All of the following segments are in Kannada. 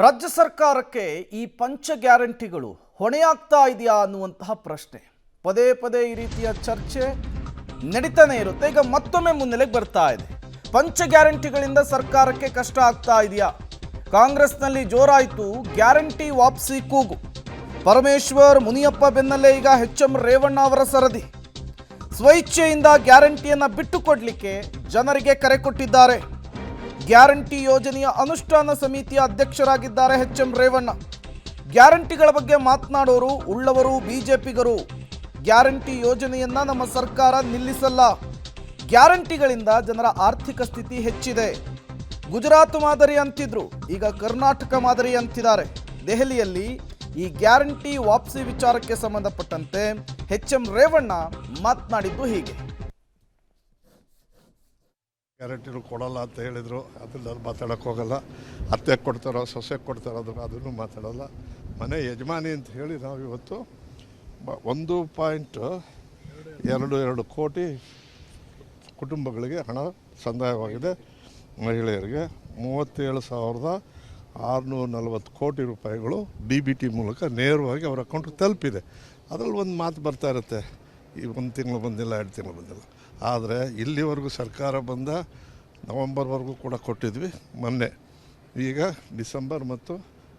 ರಾಜ್ಯ ಸರ್ಕಾರಕ್ಕೆ ಈ ಪಂಚ ಗ್ಯಾರಂಟಿಗಳು ಹೊಣೆಯಾಗ್ತಾ ಇದೆಯಾ ಅನ್ನುವಂತಹ ಪ್ರಶ್ನೆ ಪದೇ ಪದೇ ಈ ರೀತಿಯ ಚರ್ಚೆ ನಡೀತಾನೆ ಇರುತ್ತೆ. ಈಗ ಮತ್ತೊಮ್ಮೆ ಮುನ್ನೆಲೆಗೆ ಬರ್ತಾ ಇದೆ. ಪಂಚ ಗ್ಯಾರಂಟಿಗಳಿಂದ ಸರ್ಕಾರಕ್ಕೆ ಕಷ್ಟ ಆಗ್ತಾ ಇದೆಯಾ? ಕಾಂಗ್ರೆಸ್ನಲ್ಲಿ ಜೋರಾಯಿತು ಗ್ಯಾರಂಟಿ ವಾಪಸಿ ಕೂಗು. ಪರಮೇಶ್ವರ್ ಮುನಿಯಪ್ಪ ಬೆನ್ನಲ್ಲೇ ಈಗ ಎಚ್.ಎಂ. ರೇವಣ್ಣ ಅವರ ಸರದಿ. ಸ್ವಇಚ್ಛೆಯಿಂದ ಗ್ಯಾರಂಟಿಯನ್ನು ಬಿಟ್ಟುಕೊಡಲಿಕ್ಕೆ ಜನರಿಗೆ ಕರೆ ಕೊಟ್ಟಿದ್ದಾರೆ. ಗ್ಯಾರಂಟಿ ಯೋಜನೆಯ ಅನುಷ್ಠಾನ ಸಮಿತಿಯ ಅಧ್ಯಕ್ಷರಾಗಿದ್ದಾರೆ ಎಚ್.ಎಂ. ರೇವಣ್ಣ. ಗ್ಯಾರಂಟಿಗಳ ಬಗ್ಗೆ ಮಾತನಾಡೋರು ಉಳ್ಳವರು ಬಿಜೆಪಿಗರು. ಗ್ಯಾರಂಟಿ ಯೋಜನೆಯನ್ನ ನಮ್ಮ ಸರ್ಕಾರ ನಿಲ್ಲಿಸಲ್ಲ. ಗ್ಯಾರಂಟಿಗಳಿಂದ ಜನರ ಆರ್ಥಿಕ ಸ್ಥಿತಿ ಹೆಚ್ಚಿದೆ. ಗುಜರಾತ್ ಮಾದರಿ ಅಂತಿದ್ರು, ಈಗ ಕರ್ನಾಟಕ ಮಾದರಿ ಅಂತಿದ್ದಾರೆ. ದೆಹಲಿಯಲ್ಲಿ ಈ ಗ್ಯಾರಂಟಿ ವಾಪಸಿ ವಿಚಾರಕ್ಕೆ ಸಂಬಂಧಪಟ್ಟಂತೆ ಎಚ್.ಎಂ. ರೇವಣ್ಣ ಮಾತನಾಡಿದ್ದು ಹೀಗೆ. ಗ್ಯಾರಂಟಿಗಳು ಕೊಡಲ್ಲ ಅಂತ ಹೇಳಿದರು, ಅದನ್ನ ಮಾತಾಡೋಕ್ಕೆ ಹೋಗಲ್ಲ. ಅತ್ತೆ ಕೊಡ್ತಾರೋ ಸೊಸೆ ಕೊಡ್ತಾರೋ ಅದನ್ನು ಮಾತಾಡೋಲ್ಲ. ಮನೆ ಯಜಮಾನಿ ಅಂತ ಹೇಳಿ ನಾವು ಇವತ್ತು 1.22 ಕೋಟಿ ಕುಟುಂಬಗಳಿಗೆ ಹಣ ಸಂದಾಯವಾಗಿದೆ. ಮಹಿಳೆಯರಿಗೆ 37,640 ಕೋಟಿ ರೂಪಾಯಿಗಳು DBT ಮೂಲಕ ನೇರವಾಗಿ ಅವರ ಅಕೌಂಟ್ಗೆ ತಲುಪಿದೆ. ಅದರಲ್ಲಿ ಒಂದು ಮಾತು ಬರ್ತಾ ಇರುತ್ತೆ, ಈ 1 ತಿಂಗಳು ಬಂದಿಲ್ಲ, 2 ತಿಂಗಳು ಬಂದಿಲ್ಲ. ಆದರೆ ಇಲ್ಲಿವರೆಗೂ ಸರ್ಕಾರ ಬಂದ ನವಂಬರ್ವರೆಗೂ ಕೂಡ ಕೊಟ್ಟಿದ್ವಿ. ಮೊನ್ನೆ ಈಗ ಡಿಸೆಂಬರ್ ಮತ್ತು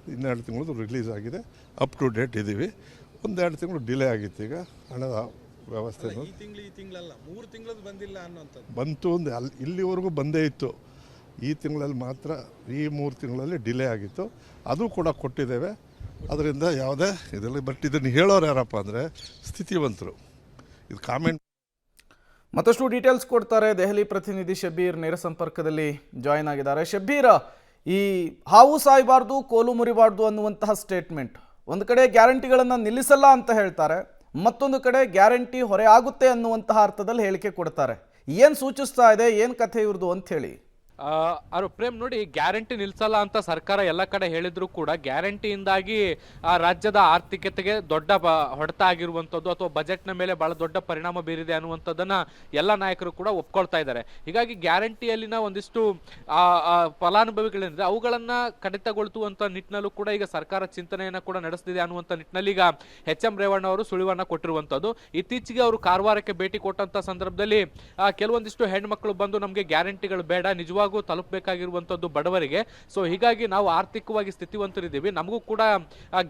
12 ತಿಂಗಳದ್ದು ರಿಲೀಸ್ ಆಗಿದೆ. ಅಪ್ ಟು ಡೇಟ್ ಇದ್ದೀವಿ. 1-2 ತಿಂಗಳು ಡಿಲೇ ಆಗಿತ್ತು. ಈಗ ಹಣದ ವ್ಯವಸ್ಥೆ ಬಂತು ಒಂದು ಇಲ್ಲಿವರೆಗೂ ಬಂದೇ ಇತ್ತು. ಈ ತಿಂಗಳಲ್ಲಿ ಮಾತ್ರ ಈ 3 ತಿಂಗಳಲ್ಲಿ ಡಿಲೇ ಆಗಿತ್ತು. ಅದು ಕೂಡ ಕೊಟ್ಟಿದ್ದೇವೆ. ಅದರಿಂದ ಯಾವುದೇ ಇದರಲ್ಲಿ ಬಟ್ ಇದನ್ನು ಹೇಳೋರು ಯಾರಪ್ಪ ಅಂದರೆ ಸ್ಥಿತಿವಂತರು. ಇದು ಕಾಮೆಂಟ್ ಮತ್ತಷ್ಟು ಡೀಟೇಲ್ಸ್ ಕೊಡ್ತಾರೆ ದೆಹಲಿ ಪ್ರತಿನಿಧಿ ಶಬ್ಬೀರ್ ನೇರ ಸಂಪರ್ಕದಲ್ಲಿ ಜಾಯಿನ್ ಆಗಿದ್ದಾರೆ. ಶಬ್ಬೀರ್, ಈ ಹಾವು ಸಾಯಬಾರ್ದು ಕೋಲು ಮುರಿಬಾರ್ದು ಅನ್ನುವಂತಹ ಸ್ಟೇಟ್ಮೆಂಟ್, ಒಂದು ಕಡೆ ಗ್ಯಾರಂಟಿಗಳನ್ನು ನಿಲ್ಲಿಸಲ್ಲ ಅಂತ ಹೇಳ್ತಾರೆ, ಮತ್ತೊಂದು ಕಡೆ ಗ್ಯಾರಂಟಿ ಹೊರೆ ಆಗುತ್ತೆ ಅನ್ನುವಂತಹ ಅರ್ಥದಲ್ಲಿ ಹೇಳಿಕೆ ಕೊಡ್ತಾರೆ. ಏನು ಸೂಚಿಸ್ತಾ ಇದೆ, ಏನು ಕಥೆ ಇವ್ರದ್ದು ಅಂತ ಹೇಳಿ? ಪ್ರೇಮ್ ನೋಡಿ, ಗ್ಯಾರಂಟಿ ನಿಲ್ಸಲ್ಲ ಅಂತ ಸರ್ಕಾರ ಎಲ್ಲ ಕಡೆ ಹೇಳಿದ್ರು ಕೂಡ ಗ್ಯಾರಂಟಿಯಿಂದಾಗಿ ಆ ರಾಜ್ಯದ ಆರ್ಥಿಕತೆಗೆ ದೊಡ್ಡ ಹೊಡೆತ ಆಗಿರುವಂಥದ್ದು ಅಥವಾ ಬಜೆಟ್ನ ಮೇಲೆ ಬಹಳ ದೊಡ್ಡ ಪರಿಣಾಮ ಬೀರಿದೆ ಅನ್ನುವಂಥದ್ದನ್ನ ಎಲ್ಲ ನಾಯಕರು ಕೂಡ ಒಪ್ಕೊಳ್ತಾ ಇದ್ದಾರೆ. ಹೀಗಾಗಿ ಗ್ಯಾರಂಟಿಯಲ್ಲಿನ ಒಂದಿಷ್ಟು ಫಲಾನುಭವಿಗಳಿಂದ ಅವುಗಳನ್ನ ಕಡಿತಗೊಳಿಸುವಂತ ನಿಟ್ಟಿನಲ್ಲೂ ಕೂಡ ಈಗ ಸರ್ಕಾರ ಚಿಂತನೆಯನ್ನ ಕೂಡ ನಡೆಸ್ತಿದೆ ಅನ್ನುವಂಥ ನಿಟ್ಟಿನಲ್ಲಿ ಈಗ ಎಚ್.ಎಂ. ರೇವಣ್ಣ ಅವರು ಸುಳಿವನ್ನ ಕೊಟ್ಟಿರುವಂಥದ್ದು. ಇತ್ತೀಚೆಗೆ ಅವರು ಕಾರವಾರಕ್ಕೆ ಭೇಟಿ ಕೊಟ್ಟಂತ ಸಂದರ್ಭದಲ್ಲಿ ಕೆಲವೊಂದಿಷ್ಟು ಹೆಣ್ಮಕ್ಳು ಬಂದು ನಮಗೆ ಗ್ಯಾರಂಟಿಗಳು ಬೇಡ, ನಿಜವಾಗೂ ತಲುಪಬೇಕಾಗಿರುವಂತದ್ದು ಬಡವರಿಗೆ, ಸೊ ಹೀಗಾಗಿ ನಾವು ಆರ್ಥಿಕವಾಗಿ ಸ್ಥಿತಿವಂತರಿದ್ದೀವಿ, ನಮಗೂ ಕೂಡ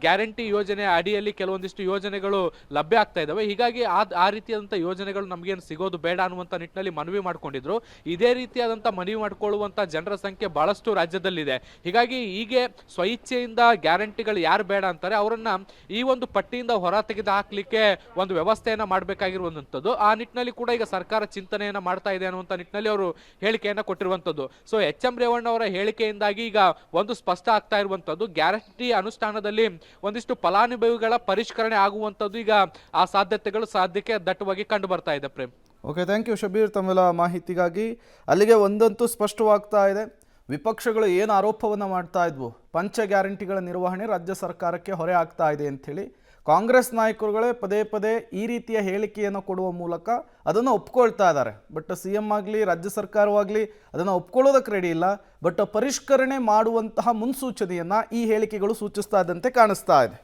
ಗ್ಯಾರಂಟಿ ಯೋಜನೆ ಅಡಿಯಲ್ಲಿ ಕೆಲವೊಂದಿಷ್ಟು ಯೋಜನೆಗಳು ಲಭ್ಯ ಆಗ್ತಾ ಇದಾವೆ, ಹೀಗಾಗಿ ಆ ರೀತಿಯಾದಂತಹ ಯೋಜನೆಗಳು ನಮಗೇನು ಸಿಗೋದು ಬೇಡ ಅನ್ನುವಂತ ನಿಟ್ಟಿನಲ್ಲಿ ಮನವಿ ಮಾಡ್ಕೊಂಡಿದ್ರು. ಇದೇ ರೀತಿಯಾದಂತಹ ಮನವಿ ಮಾಡ್ಕೊಳ್ಳುವಂತ ಜನರ ಸಂಖ್ಯೆ ಬಹಳಷ್ಟು ರಾಜ್ಯದಲ್ಲಿದೆ. ಹೀಗಾಗಿ ಹೀಗೆ ಸ್ವಇಚ್ಛೆಯಿಂದ ಗ್ಯಾರಂಟಿಗಳು ಯಾರು ಬೇಡ ಅಂತಾರೆ ಅವರನ್ನ ಈ ಒಂದು ಪಟ್ಟಿಯಿಂದ ಹೊರ ತೆಗೆದು ಹಾಕ್ಲಿಕ್ಕೆ ಒಂದು ವ್ಯವಸ್ಥೆಯನ್ನ ಮಾಡಬೇಕಾಗಿರುವಂತದ್ದು. ಆ ನಿಟ್ಟಿನಲ್ಲಿ ಕೂಡ ಈಗ ಸರ್ಕಾರ ಚಿಂತನೆಯನ್ನ ಮಾಡ್ತಾ ಇದೆ ಅನ್ನುವಂತ ನಿಟ್ಟಿನಲ್ಲಿ ಅವರು ಹೇಳಿಕೆಯನ್ನ ಕೊಟ್ಟಿರುವಂತದ್ದು. So HM. ರೇವಣ್ಣ ಅವರ ಹೇಳಿಕೆಯಿಂದಾಗಿ ಈಗ ಒಂದು ಸ್ಪಷ್ಟ ಆಗ್ತಾ ಇರುವಂತದ್ದು, ಗ್ಯಾರಂಟಿ ಅನುಷ್ಠಾನದಲ್ಲಿ ಒಂದಿಷ್ಟು ಫಲಾನುಭವಿಗಳ ಪರಿಷ್ಕರಣೆ ಆಗುವಂತದ್ದು ಈಗ ಆ ಸಾಧ್ಯಕ್ಕೆ ದಟ್ಟವಾಗಿ ಕಂಡು ಬರ್ತಾ ಇದೆ. Prem, okay, thank you Shabbir ತಮ್ಮೆಲ್ಲ ಮಾಹಿತಿಗಾಗಿ. ಅಲ್ಲಿಗೆ ಒಂದಂತೂ ಸ್ಪಷ್ಟವಾಗ್ತಾ ಇದೆ, ವಿಪಕ್ಷಗಳು ಏನು ಆರೋಪವನ್ನು ಮಾಡ್ತಾ ಇದ್ವು, ಪಂಚ ಗ್ಯಾರಂಟಿಗಳ ನಿರ್ವಹಣೆ ರಾಜ್ಯ ಸರ್ಕಾರಕ್ಕೆ ಹೊರೆ ಆಗ್ತಾ ಇದೆ ಅಂಥೇಳಿ, ಕಾಂಗ್ರೆಸ್ ನಾಯಕರುಗಳೇ ಪದೇ ಪದೇ ಈ ರೀತಿಯ ಹೇಳಿಕೆಯನ್ನು ಕೊಡುವ ಮೂಲಕ ಅದನ್ನು ಒಪ್ಕೊಳ್ತಾ ಇದ್ದಾರೆ. ಬಟ್ CM ಆಗಲಿ ರಾಜ್ಯ ಸರ್ಕಾರವಾಗಲಿ ಅದನ್ನು ಒಪ್ಕೊಳ್ಳೋದಕ್ಕೆ ರೆಡಿ ಇಲ್ಲ. ಬಟ್ ಪರಿಷ್ಕರಣೆ ಮಾಡುವಂತಹ ಮುನ್ಸೂಚನೆಯನ್ನು ಈ ಹೇಳಿಕೆಗಳು ಸೂಚಿಸ್ತಾ ಇದ್ದಂತೆ ಕಾಣಿಸ್ತಾ ಇದೆ.